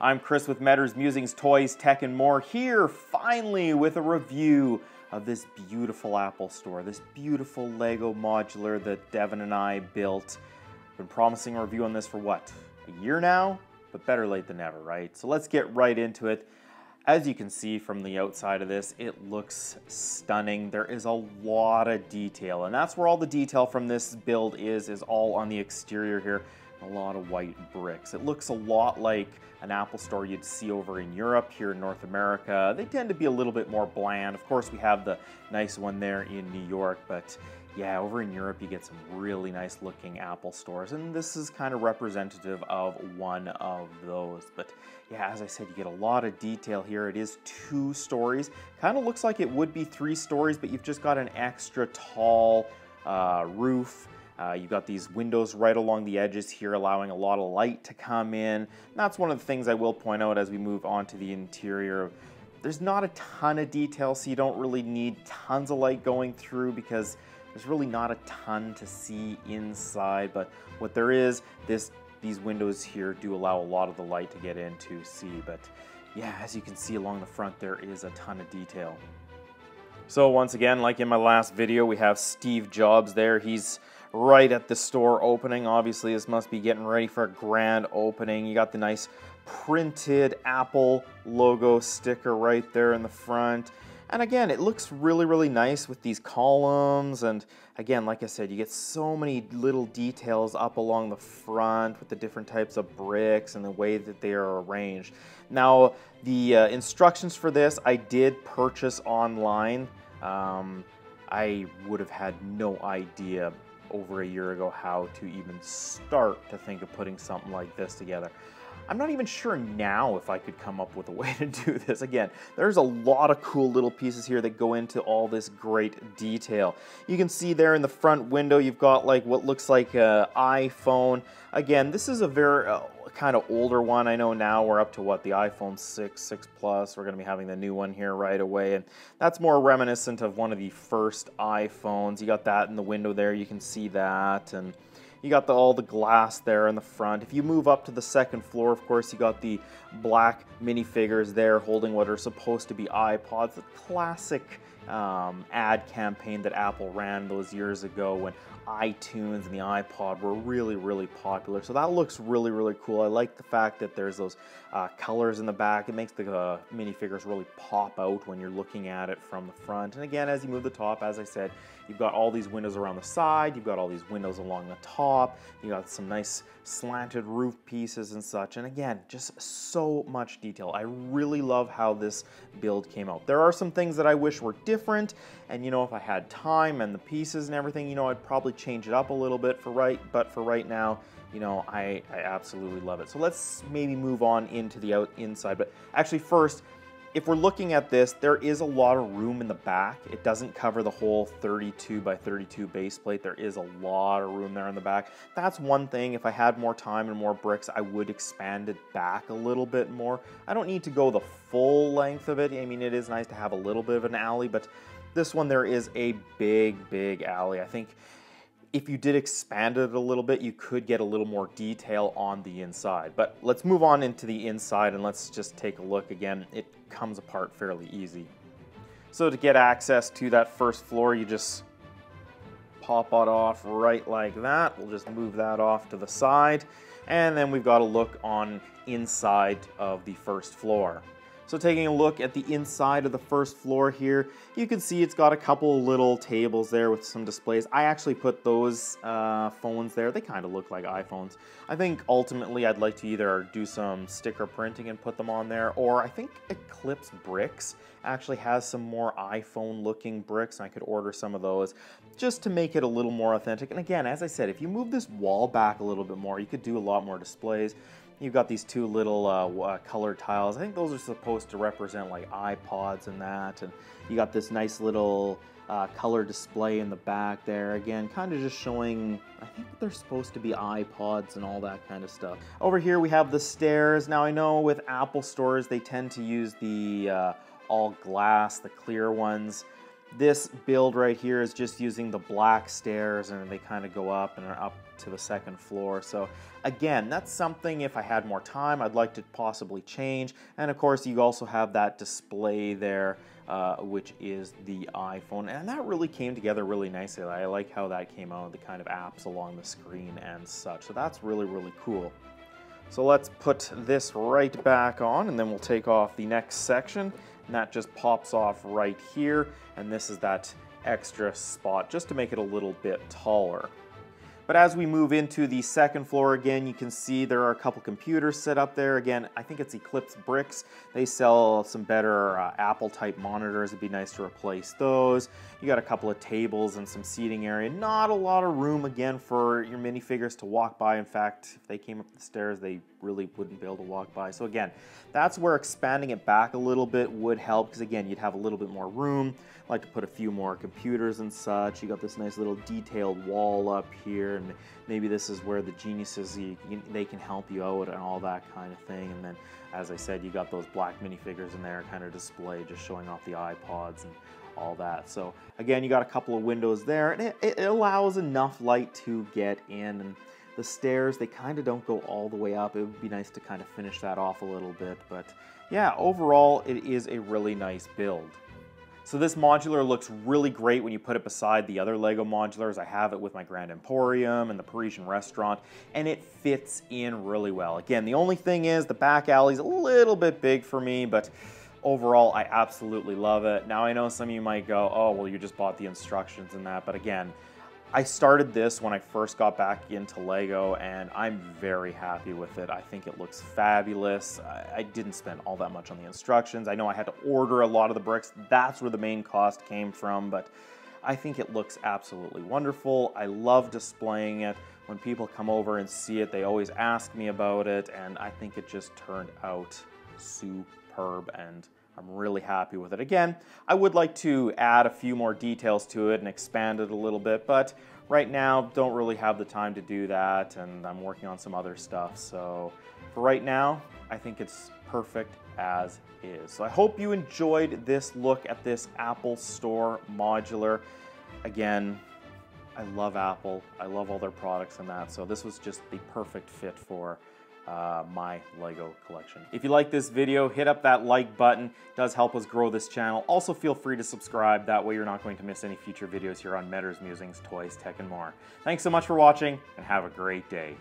I'm Chris with MeadorsMusings, Toys, Tech, and More, here finally with a review of this beautiful Apple store, this beautiful Lego modular that Devon and I built. Been promising a review on this for what, a year now? But better late than never, right? So let's get right into it. As you can see from the outside of this, it looks stunning. There is a lot of detail, and that's where all the detail from this build is all on the exterior here. A lot of white bricks. It looks a lot like an Apple store you'd see over in Europe. Here in North America, they tend to be a little bit more bland. Of course, we have the nice one there in New York, but yeah, over in Europe you get some really nice looking Apple stores, and this is kind of representative of one of those. But yeah, as I said, you get a lot of detail here. It is 2 stories. Kind of looks like it would be 3 stories, but you've just got an extra tall roof. You've got these windows right along the edges here, allowing a lot of light to come in. And that's one of the things I will point out as we move on to the interior. There's not a ton of detail, so you don't really need tons of light going through because there's really not a ton to see inside. But what there is, these windows here do allow a lot of the light to get in to see. But yeah, as you can see along the front, there is a ton of detail. So once again, like in my last video, we have Steve Jobs there. He's right at the store opening. Obviously, this must be getting ready for a grand opening. You got the nice printed Apple logo sticker right there in the front. And again, it looks really, really nice with these columns. And again, like I said, you get so many little details up along the front with the different types of bricks and the way that they are arranged. Now, the instructions for this, I did purchase online. I would have had no idea over a year ago how to even start to think of putting something like this together. I'm not even sure now if I could come up with a way to do this. Again, there's a lot of cool little pieces here that go into all this great detail. You can see there in the front window, you've got like what looks like an iPhone. Again, this is a very kind of older one. I know now we're up to what, the iPhone 6, 6 Plus. We're going to be having the new one here right away. And that's more reminiscent of one of the first iPhones. You got that in the window there. You can see that. And you got all the glass there in the front. If you move up to the second floor, of course, you got the black minifigures there holding what are supposed to be iPods. The classic ad campaign that Apple ran those years ago when iTunes and the iPod were really, really popular. So that looks really, really cool. I like the fact that there's those colors in the back. It makes the minifigures really pop out when you're looking at it from the front. And again, as you move the top, as I said, you've got all these windows around the side. You've got all these windows along the top. You got some nice slanted roof pieces and such. And again, just so much detail. I really love how this build came out. There are some things that I wish were different. And you know, if I had time and the pieces and everything, you know, I'd probably change it up a little bit but for right now, you know, I absolutely love it. So let's maybe move on into the inside. But actually first, if we're looking at this, there is a lot of room in the back. It doesn't cover the whole 32 by 32 base plate. There is a lot of room there in the back. That's one thing. If I had more time and more bricks, I would expand it back a little bit more. I don't need to go the full length of it. I mean, it is nice to have a little bit of an alley, but this one, there is a big, big alley. I think if you did expand it a little bit, you could get a little more detail on the inside. But let's move on into the inside and let's just take a look again. It comes apart fairly easy. So to get access to that first floor, you just pop it off right like that. We'll just move that off to the side. And then we've got a look on inside of the first floor. So taking a look at the inside of the first floor here, you can see it's got a couple little tables there with some displays. I actually put those phones there. They kind of look like iPhones. I think ultimately I'd like to either do some sticker printing and put them on there, or I think Eclipse Bricks actually has some more iPhone looking bricks, and I could order some of those just to make it a little more authentic. And again, as I said, if you move this wall back a little bit more, you could do a lot more displays. You've got these 2 little colored tiles. I think those are supposed to represent like iPods and that. And you got this nice little color display in the back there. Again, kind of just showing, I think they're supposed to be iPods and all that kind of stuff. Over here we have the stairs. Now I know with Apple stores, they tend to use the all glass, the clear ones. This build right here is just using the black stairs, and they kind of go up and are up to the second floor. So again, that's something, if I had more time, I'd like to possibly change. And of course, you also have that display there, which is the iPhone, and that really came together really nicely. I like how that came out, the kind of apps along the screen and such. So that's really, really cool. So let's put this right back on, and then we'll take off the next section, and that just pops off right here, and this is that extra spot just to make it a little bit taller. But as we move into the second floor, again, you can see there are a couple computers set up there. Again, I think it's Eclipse Bricks. They sell some better Apple-type monitors. It'd be nice to replace those. You got a couple of tables and some seating area. Not a lot of room, again, for your minifigures to walk by. In fact, if they came up the stairs, they really wouldn't be able to walk by. So again, that's where expanding it back a little bit would help, because again, you'd have a little bit more room. I like to put a few more computers and such. You got this nice little detailed wall up here, and maybe this is where the geniuses, they can help you out and all that kind of thing. And then, as I said, you got those black minifigures in there kind of display, just showing off the iPods and all that. So again, you got a couple of windows there, and it allows enough light to get in. And the stairs, they kind of don't go all the way up. It would be nice to kind of finish that off a little bit. But yeah, overall, it is a really nice build. So this modular looks really great when you put it beside the other Lego modulars. I have it with my Grand Emporium and the Parisian restaurant, and it fits in really well. Again, the only thing is the back alley's a little bit big for me, but overall, I absolutely love it. Now, I know some of you might go, oh, well, you just bought the instructions and that, but again, I started this when I first got back into Lego, and I'm very happy with it. I think it looks fabulous. I didn't spend all that much on the instructions. I know I had to order a lot of the bricks. That's where the main cost came from, but I think it looks absolutely wonderful. I love displaying it. When people come over and see it, they always ask me about it, and I think it just turned out superb, and I'm really happy with it. Again, I would like to add a few more details to it and expand it a little bit, but right now, don't really have the time to do that, and I'm working on some other stuff. So for right now, I think it's perfect as is. So I hope you enjoyed this look at this Apple Store modular. Again, I love Apple. I love all their products and that, so this was just the perfect fit for my Lego collection. If you like this video, hit up that like button. It does help us grow this channel. Also, feel free to subscribe. That way you're not going to miss any future videos here on MeadorsMusings, Toys, Tech, and more. Thanks so much for watching, and have a great day.